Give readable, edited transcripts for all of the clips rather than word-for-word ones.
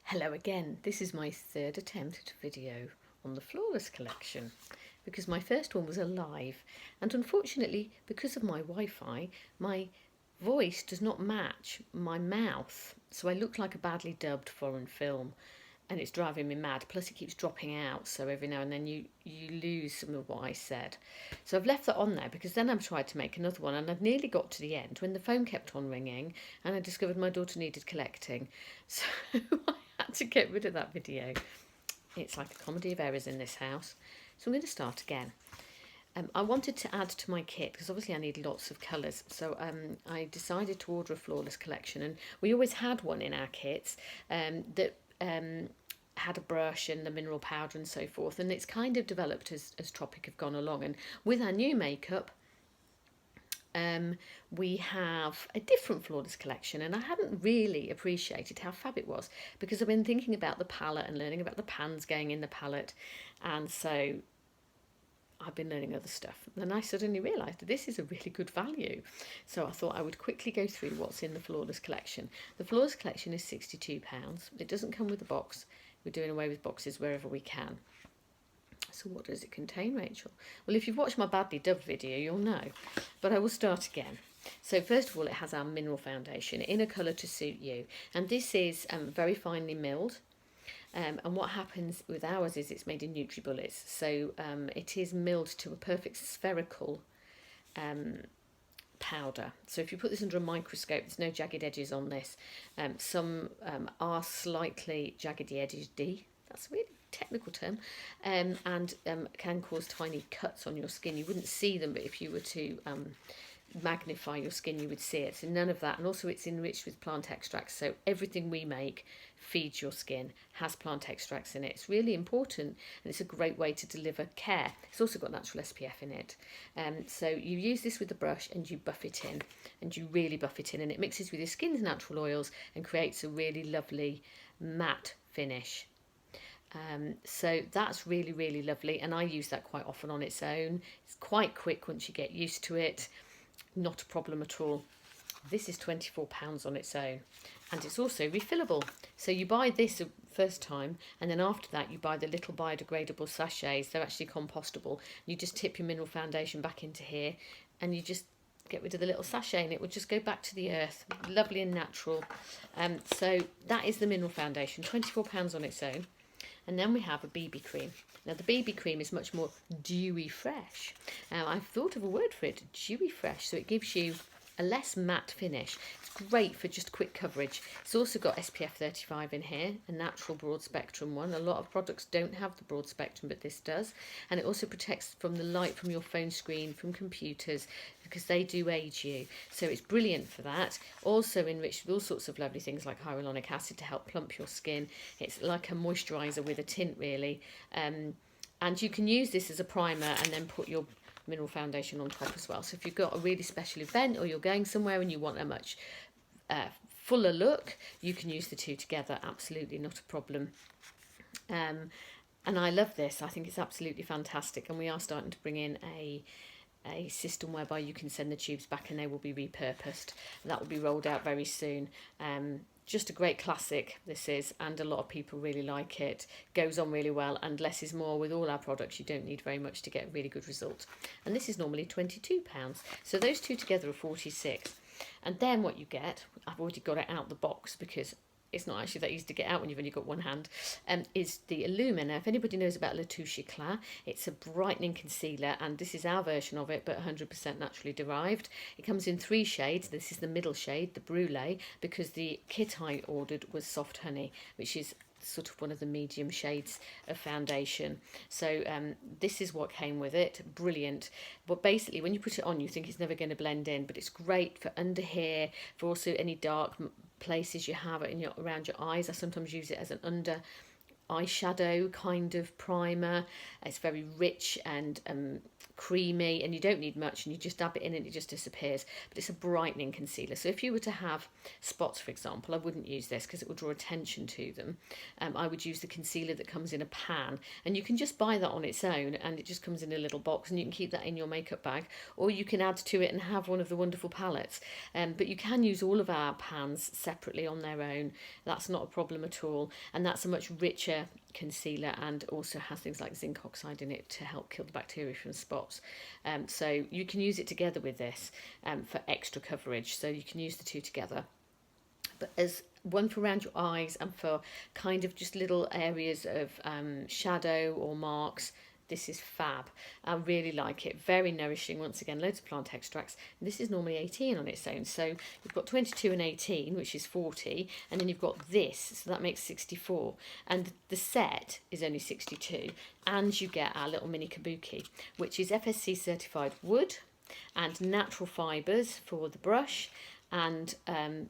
Hello again. This is my third attempt at a video on the Flawless collection because my first one was a live, and unfortunately because of my Wi-Fi my voice does not match my mouth, so I look like a badly dubbed foreign film and it's driving me mad. Plus it keeps dropping out, so every now and then you lose some of what I said. So I've left that on there because then I've tried to make another one and I'd nearly got to the end when the phone kept on ringing and I discovered my daughter needed collecting. So I had to get rid of that video. It's like a comedy of errors in this house. So I'm going to start again. I wanted to add to my kit because obviously I need lots of colours, so I decided to order a Flawless collection, and we always had one in our kits that had a brush and the mineral powder and so forth, and it's kind of developed as Tropic have gone along. And with our new makeup we have a different Flawless collection, and I hadn't really appreciated how fab it was because I've been thinking about the palette and learning about the pans going in the palette, and so I've been learning other stuff. And I suddenly realised that this is a really good value. So I thought I would quickly go through what's in the Flawless collection. The Flawless collection is £62. It doesn't come with a box. We're doing away with boxes wherever we can. So what does it contain, Rachel? Well, if you've watched my badly dubbed video, you'll know. But I will start again. So first of all, it has our mineral foundation in a colour to suit you. And this is very finely milled. And what happens with ours is it's made in Nutribullets, so it is milled to a perfect spherical powder. So if you put this under a microscope, there's no jagged edges on this. Some are slightly jagged edged, that's a really technical term, and can cause tiny cuts on your skin. You wouldn't see them, but if you were to magnify your skin you would see it. So none of that. And also it's enriched with plant extracts, so everything we make feeds your skin has plant extracts in it. It's really important, and it's a great way to deliver care. It's also got natural SPF in it, so you use this with the brush and you buff it in, and you really buff it in, and it mixes with your skin's natural oils and creates a really lovely matte finish. So that's really, really lovely, and I use that quite often on its own. It's quite quick once you get used to it. Not a problem at all. This is £24 on its own, and it's also refillable. So you buy this first time, and then after that you buy the little biodegradable sachets. They're actually compostable. You just tip your mineral foundation back into here, and you just get rid of the little sachet, and it will just go back to the earth. Lovely and natural. So that is the mineral foundation, £24 on its own. And then we have a BB cream. Now the BB cream is much more dewy fresh. I've thought of a word for it, dewy fresh, so it gives you a less matte finish. It's great for just quick coverage. It's also got SPF 35 in here, a natural broad spectrum one. A lot of products don't have the broad spectrum, but this does. And it also protects from the light from your phone screen, from computers, because they do age you. So it's brilliant for that. Also enriched with all sorts of lovely things like hyaluronic acid to help plump your skin. It's like a moisturiser with a tint, really. And you can use this as a primer and then put your mineral foundation on top as well. So if you've got a really special event or you're going somewhere and you want a much fuller look, you can use the two together. Absolutely not a problem. And I love this. I think it's absolutely fantastic, and we are starting to bring in a system whereby you can send the tubes back and they will be repurposed. That will be rolled out very soon. Just a great classic this is, and a lot of people really like it. Goes on really well, and less is more with all our products. You don't need very much to get a really good result. And this is normally £22. So those two together are £46. And then what you get, I've already got it out the box because it's not actually that easy to get out when you've only got one hand, is the Illumina. Now, if anybody knows about Le Touche Eclat, it's a brightening concealer, and this is our version of it, but 100% naturally derived. It comes in 3 shades. This is the middle shade, the Brulee, because the kit I ordered was Soft Honey, which is sort of one of the medium shades of foundation. So this is what came with it. Brilliant. But basically when you put it on, you think it's never going to blend in, but it's great for under here, for also any dark places you have it in around your eyes. I sometimes use it as an under eyeshadow kind of primer. It's very rich and creamy, and you don't need much, and you just dab it in and it just disappears. But it's a brightening concealer. So if you were to have spots, for example, I wouldn't use this because it will draw attention to them. I would use the concealer that comes in a pan, and you can just buy that on its own, and it just comes in a little box, and you can keep that in your makeup bag, or you can add to it and have one of the wonderful palettes. But you can use all of our pans separately on their own. That's not a problem at all, and that's a much richer concealer, and also has things like zinc oxide in it to help kill the bacteria from spots. So you can use it together with this for extra coverage, so you can use the two together. But as one for around your eyes and for kind of just little areas of shadow or marks, this is fab. I really like it. Very nourishing. Once again, loads of plant extracts. And this is normally 18 on its own. So you've got 22 and 18, which is 40. And then you've got this, so that makes 64. And the set is only 62. And you get our little mini kabuki, which is FSC certified wood and natural fibres for the brush, and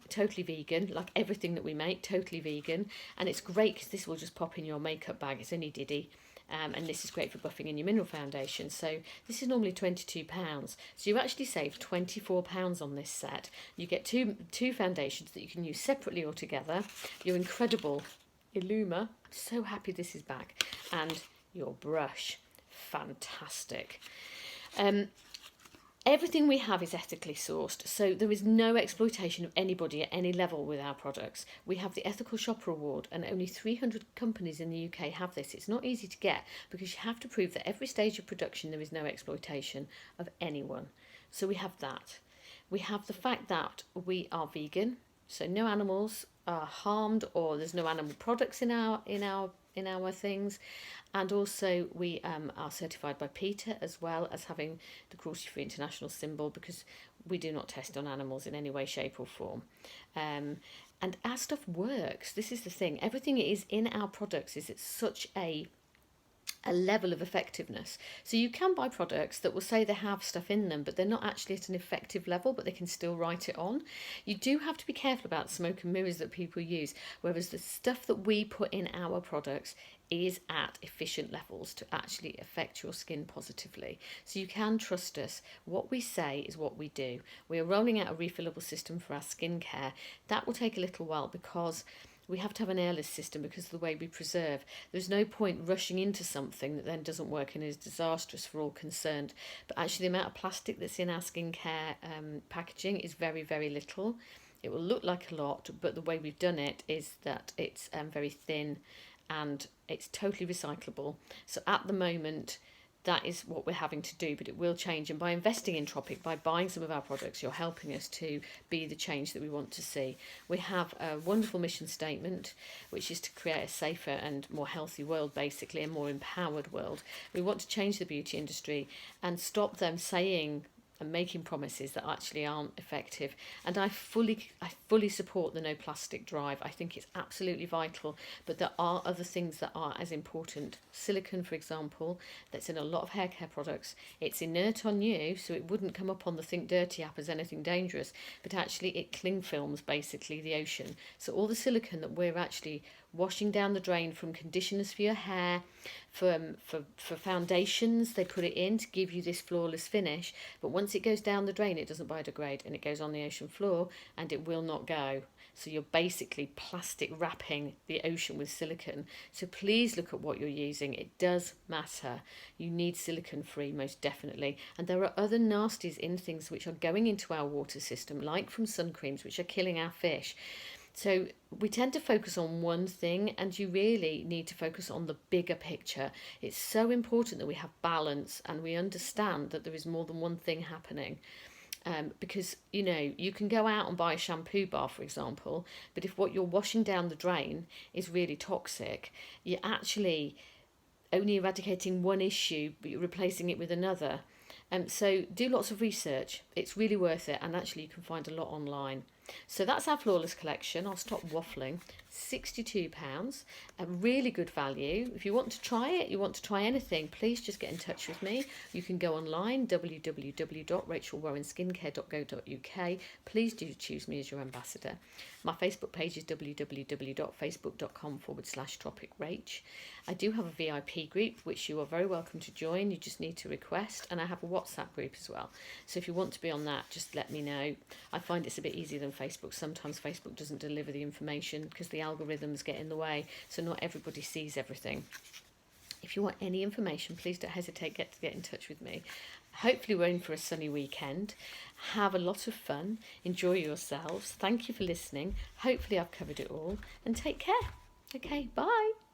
totally vegan, like everything that we make, totally vegan. And it's great because this will just pop in your makeup bag. It's only diddy. And this is great for buffing in your mineral foundation. So this is normally £22. So you actually save £24 on this set. You get two foundations that you can use separately or together. Your incredible Illuma, I'm so happy this is back. And your brush, fantastic. Everything we have is ethically sourced, so there is no exploitation of anybody at any level with our products. We have the Ethical Shopper Award, and only 300 companies in the UK have this. It's not easy to get because you have to prove that every stage of production there is no exploitation of anyone. So we have that. We have the fact that we are vegan, so no animals are harmed, or there's no animal products in our things. And also we are certified by PETA, as well as having the cruelty-free international symbol, because we do not test on animals in any way, shape or form. And our stuff works. This is the thing. Everything is in our products is at such a level of effectiveness. So you can buy products that will say they have stuff in them, but they're not actually at an effective level, but they can still write it on. You do have to be careful about the smoke and mirrors that people use, whereas the stuff that we put in our products is at efficient levels to actually affect your skin positively. So you can trust us. What we say is what we do. We are rolling out a refillable system for our skincare. That will take a little while because we have to have an airless system because of the way we preserve. There's no point rushing into something that then doesn't work and is disastrous for all concerned. But actually the amount of plastic that's in our skincare packaging is very, very little. It will look like a lot, but the way we've done it is that it's very thin and it's totally recyclable. So at the moment, that is what we're having to do, but it will change. And by investing in Tropic, by buying some of our products, you're helping us to be the change that we want to see. We have a wonderful mission statement, which is to create a safer and more healthy world, basically, a more empowered world. We want to change the beauty industry and stop them saying and making promises that actually aren't effective. And I fully support the no plastic drive. I think it's absolutely vital, but there are other things that are as important. Silicone, for example, that's in a lot of hair care products. It's inert on you, so it wouldn't come up on the Think Dirty app as anything dangerous, but actually it cling films basically the ocean. So all the silicone that we're actually washing down the drain from conditioners for your hair, for foundations, they put it in to give you this flawless finish, but once it goes down the drain it doesn't biodegrade and it goes on the ocean floor and it will not go. So you're basically plastic wrapping the ocean with silicone. So please look at what you're using. It does matter. You need silicone free, most definitely. And there are other nasties in things which are going into our water system, like from sun creams, which are killing our fish. So we tend to focus on one thing, and you really need to focus on the bigger picture. It's so important that we have balance and we understand that there is more than one thing happening. Because, you know, you can go out and buy a shampoo bar, for example, but if what you're washing down the drain is really toxic, you're actually only eradicating one issue, but you're replacing it with another. So do lots of research. It's really worth it, and actually you can find a lot online. So that's our Flawless collection. I'll stop waffling. £62, a really good value. If you want to try it, you want to try anything, please just get in touch with me. You can go online, www.rachelwarrenskincare.co.uk. Please do choose me as your ambassador. My Facebook page is www.facebook.com/tropicrach. I do have a VIP group, which you are very welcome to join. You just need to request. And I have a WhatsApp group as well. So if you want to be on that, just let me know. I find it's a bit easier than Facebook. Sometimes Facebook doesn't deliver the information because the algorithms get in the way. So not everybody sees everything. If you want any information, please don't hesitate to get in touch with me. Hopefully we're in for a sunny weekend. Have a lot of fun. Enjoy yourselves. Thank you for listening. Hopefully I've covered it all. And take care. Okay, bye.